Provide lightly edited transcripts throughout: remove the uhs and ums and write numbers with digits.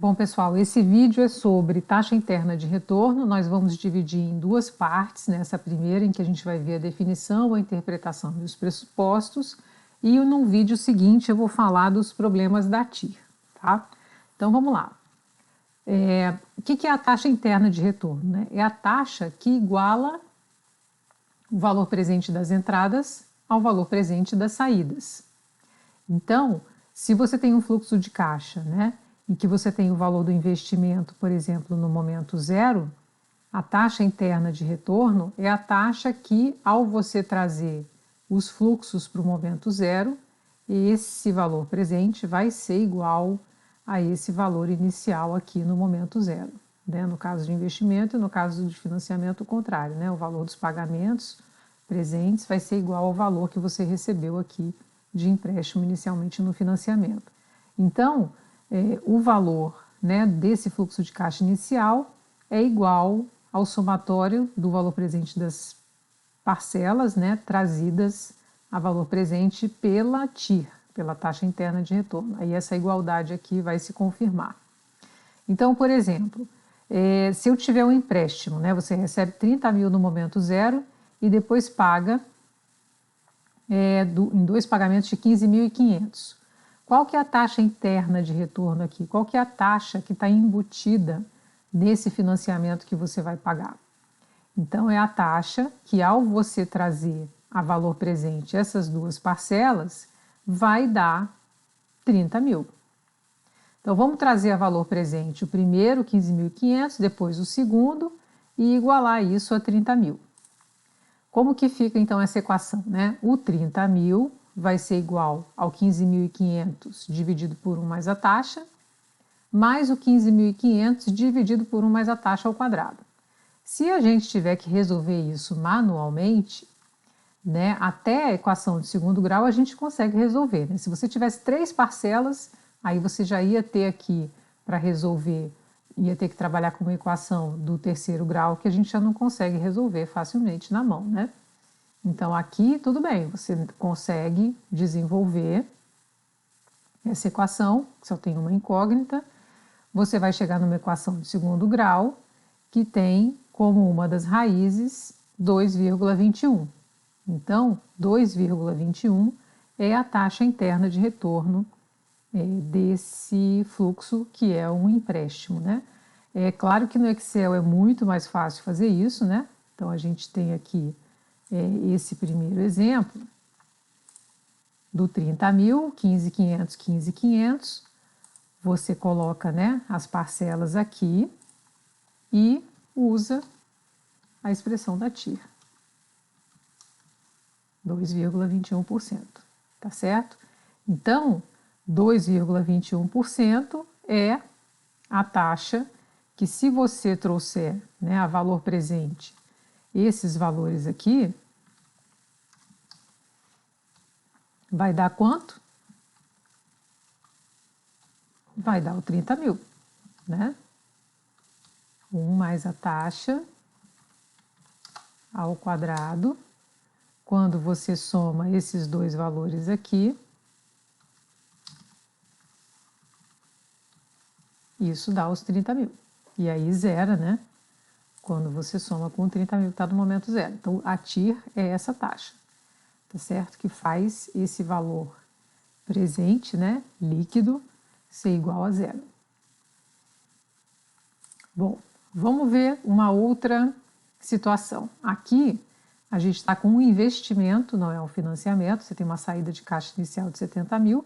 Bom, pessoal, esse vídeo é sobre taxa interna de retorno. Nós vamos dividir em duas partes, nessa primeira em que a gente vai ver a definição, a interpretação e os pressupostos, e no vídeo seguinte eu vou falar dos problemas da TIR, tá? Então vamos lá. O que é a taxa interna de retorno, né? É a taxa que iguala o valor presente das entradas ao valor presente das saídas. Então, se você tem um fluxo de caixa, né, e que você tem o valor do investimento, por exemplo, no momento zero, a taxa interna de retorno é a taxa que, ao você trazer os fluxos para o momento zero, esse valor presente vai ser igual a esse valor inicial aqui no momento zero, né? No caso de investimento e no caso de financiamento, o contrário, né? O valor dos pagamentos presentes vai ser igual ao valor que você recebeu aqui de empréstimo inicialmente no financiamento. Então, o valor, né, desse fluxo de caixa inicial é igual ao somatório do valor presente das parcelas, né, trazidas a valor presente pela TIR, pela taxa interna de retorno. Aí essa igualdade aqui vai se confirmar. Então, por exemplo, se eu tiver um empréstimo, né, você recebe 30 mil no momento zero e depois paga em dois pagamentos de 15.500. Qual que é a taxa interna de retorno aqui? Qual que é a taxa que está embutida nesse financiamento que você vai pagar? Então, é a taxa que, ao você trazer a valor presente essas duas parcelas, vai dar 30 mil. Então, vamos trazer a valor presente o primeiro, 15.500, depois o segundo, e igualar isso a 30 mil. Como que fica, então, essa equação, né? O 30 mil vai ser igual ao 15.500 dividido por 1 mais a taxa, mais o 15.500 dividido por 1 mais a taxa ao quadrado. Se a gente tiver que resolver isso manualmente, né, até a equação de segundo grau a gente consegue resolver, né? Se você tivesse 3 parcelas, aí você já ia ter aqui para resolver, ia ter que trabalhar com uma equação do terceiro grau que a gente já não consegue resolver facilmente na mão, né? Então aqui tudo bem, você consegue desenvolver essa equação, só tem uma incógnita, você vai chegar numa equação de segundo grau que tem como uma das raízes 2,21. Então, 2,21 é a taxa interna de retorno desse fluxo que é um empréstimo, né? É claro que no Excel é muito mais fácil fazer isso, né? Então a gente tem aqui esse primeiro exemplo do 30 mil, 15.500, 15.500. Você coloca, né, as parcelas aqui e usa a expressão da TIR. 2,21%, tá certo? Então, 2,21% é a taxa que, se você trouxer, né, a valor presente esses valores aqui, vai dar quanto? Vai dar o 30 mil, né? 1 mais a taxa ao quadrado. Quando você soma esses dois valores aqui, isso dá os 30 mil. E aí zera, né? Quando você soma com 30 mil, está no momento zero. Então, a TIR é essa taxa, tá certo? Que faz esse valor presente, né, líquido, ser igual a zero. Bom, vamos ver uma outra situação. Aqui, a gente está com um investimento, não é um financiamento, você tem uma saída de caixa inicial de 70 mil,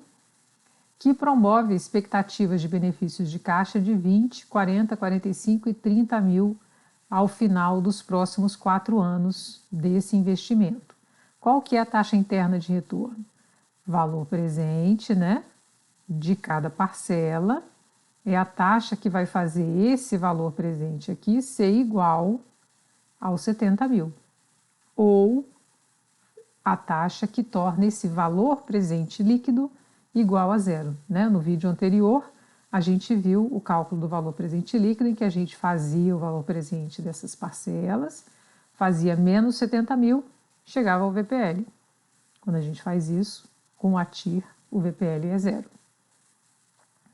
que promove expectativas de benefícios de caixa de 20, 40, 45 e 30 mil ao final dos próximos 4 anos desse investimento. Qual que é a taxa interna de retorno? Valor presente, né, de cada parcela, é a taxa que vai fazer esse valor presente aqui ser igual aos 70 mil. Ou a taxa que torna esse valor presente líquido igual a zero, né? No vídeo anterior, a gente viu o cálculo do valor presente líquido, em que a gente fazia o valor presente dessas parcelas, fazia menos 70 mil, chegava ao VPL. Quando a gente faz isso, com a TIR, o VPL é zero.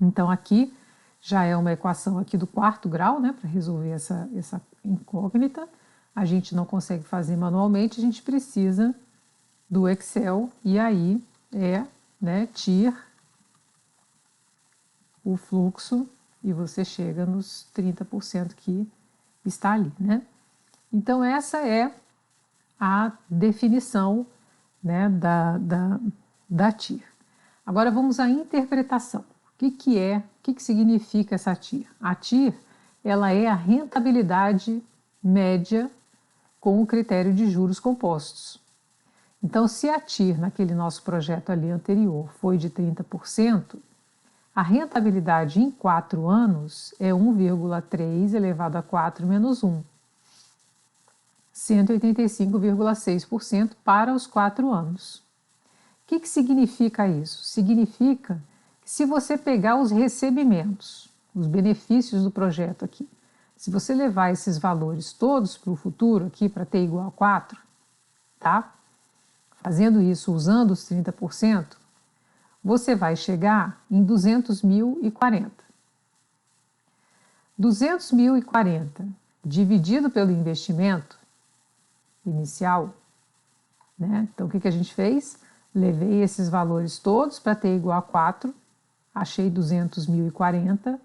Então aqui, já é uma equação aqui do 4º grau, né, para resolver essa incógnita. A gente não consegue fazer manualmente, a gente precisa do Excel, e aí né, TIR, o fluxo, e você chega nos 30% que está ali, né? Então, essa é a definição, né, da TIR. Agora, vamos à interpretação. O que significa essa TIR? A TIR, ela é a rentabilidade média com o critério de juros compostos. Então, se a TIR, naquele nosso projeto ali anterior, foi de 30%, a rentabilidade em 4 anos é 1,3 elevado a 4 menos 1. 185,6% para os 4 anos. O que significa isso? Significa que se você pegar os recebimentos, os benefícios do projeto aqui, se você levar esses valores todos para o futuro, aqui para t igual a 4, tá? Fazendo isso usando os 30%, você vai chegar em 200.040. 200.040 dividido pelo investimento inicial, né? Então, o que a gente fez? Levei esses valores todos para t igual a 4, achei 200.040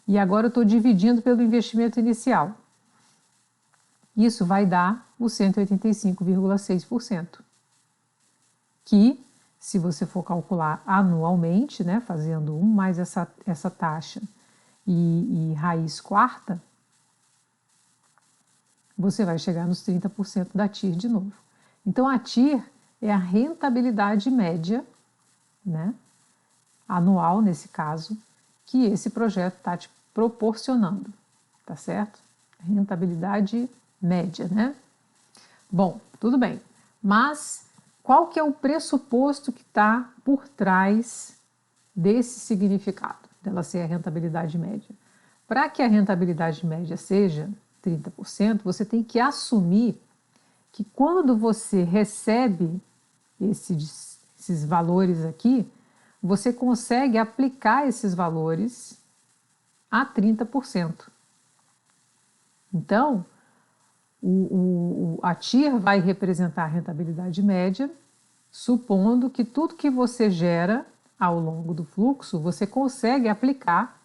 e agora eu estou dividindo pelo investimento inicial. Isso vai dar o 185,6%, que, se você for calcular anualmente, né, fazendo 1 mais essa taxa e raiz quarta, você vai chegar nos 30% da TIR de novo. Então, a TIR é a rentabilidade média, né, anual, nesse caso, que esse projeto está te proporcionando, tá certo? Rentabilidade média, né? Bom, tudo bem, mas qual que é o pressuposto que está por trás desse significado, dela ser a rentabilidade média? Para que a rentabilidade média seja 30%, você tem que assumir que quando você recebe esses valores aqui, você consegue aplicar esses valores a 30%. Então, a TIR vai representar a rentabilidade média, supondo que tudo que você gera ao longo do fluxo, você consegue aplicar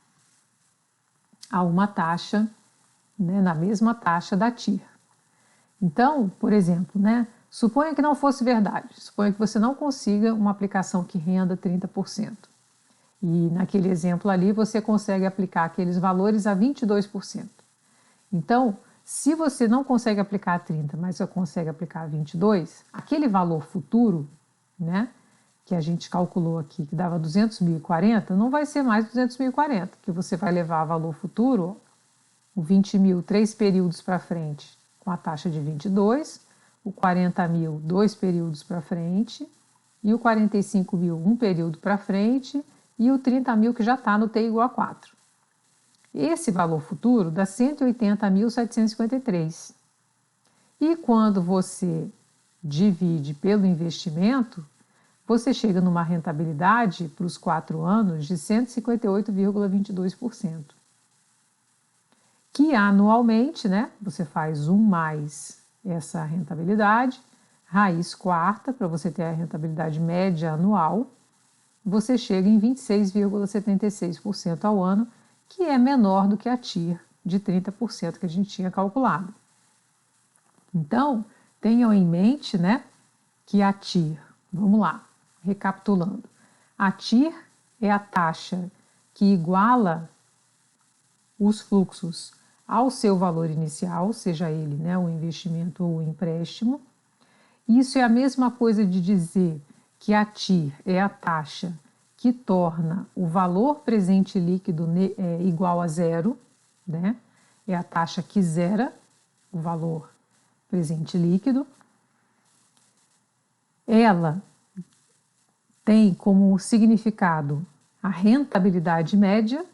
a uma taxa, né, na mesma taxa da TIR. Então, por exemplo, né, suponha que não fosse verdade, suponha que você não consiga uma aplicação que renda 30%. E naquele exemplo ali, você consegue aplicar aqueles valores a 22%. Então, se você não consegue aplicar a 30, mas você consegue aplicar a 22, aquele valor futuro, né, que a gente calculou aqui, que dava 200.040, não vai ser mais 200.040, que você vai levar a valor futuro, o 20.000, 3 períodos para frente, com a taxa de 22, o 40.000, 2 períodos para frente, e o 45.000, 1 período para frente, e o 30.000 que já está no t igual a 4. Esse valor futuro dá 180.753. E quando você divide pelo investimento, você chega numa rentabilidade para os 4 anos de 158,22%. Que anualmente, né, você faz 1 mais essa rentabilidade, raiz quarta, para você ter a rentabilidade média anual, você chega em 26,76% ao ano, que é menor do que a TIR de 30% que a gente tinha calculado. Então, tenham em mente, né, que a TIR, vamos lá, recapitulando, a TIR é a taxa que iguala os fluxos ao seu valor inicial, seja ele, né, o investimento ou o empréstimo. Isso é a mesma coisa de dizer que a TIR é a taxa que torna o valor presente líquido igual a zero, né? É a taxa que zera o valor presente líquido. Ela tem como significado a rentabilidade média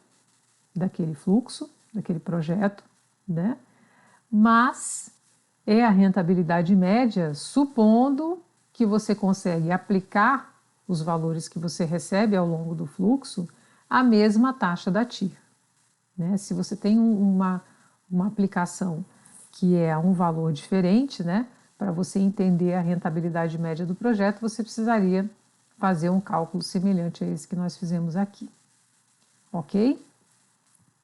daquele fluxo, daquele projeto, né? Mas é a rentabilidade média supondo que você consegue aplicar os valores que você recebe ao longo do fluxo à mesma taxa da TIR. né? Se você tem uma aplicação que é um valor diferente, né? Para você entender a rentabilidade média do projeto, você precisaria fazer um cálculo semelhante a esse que nós fizemos aqui, ok?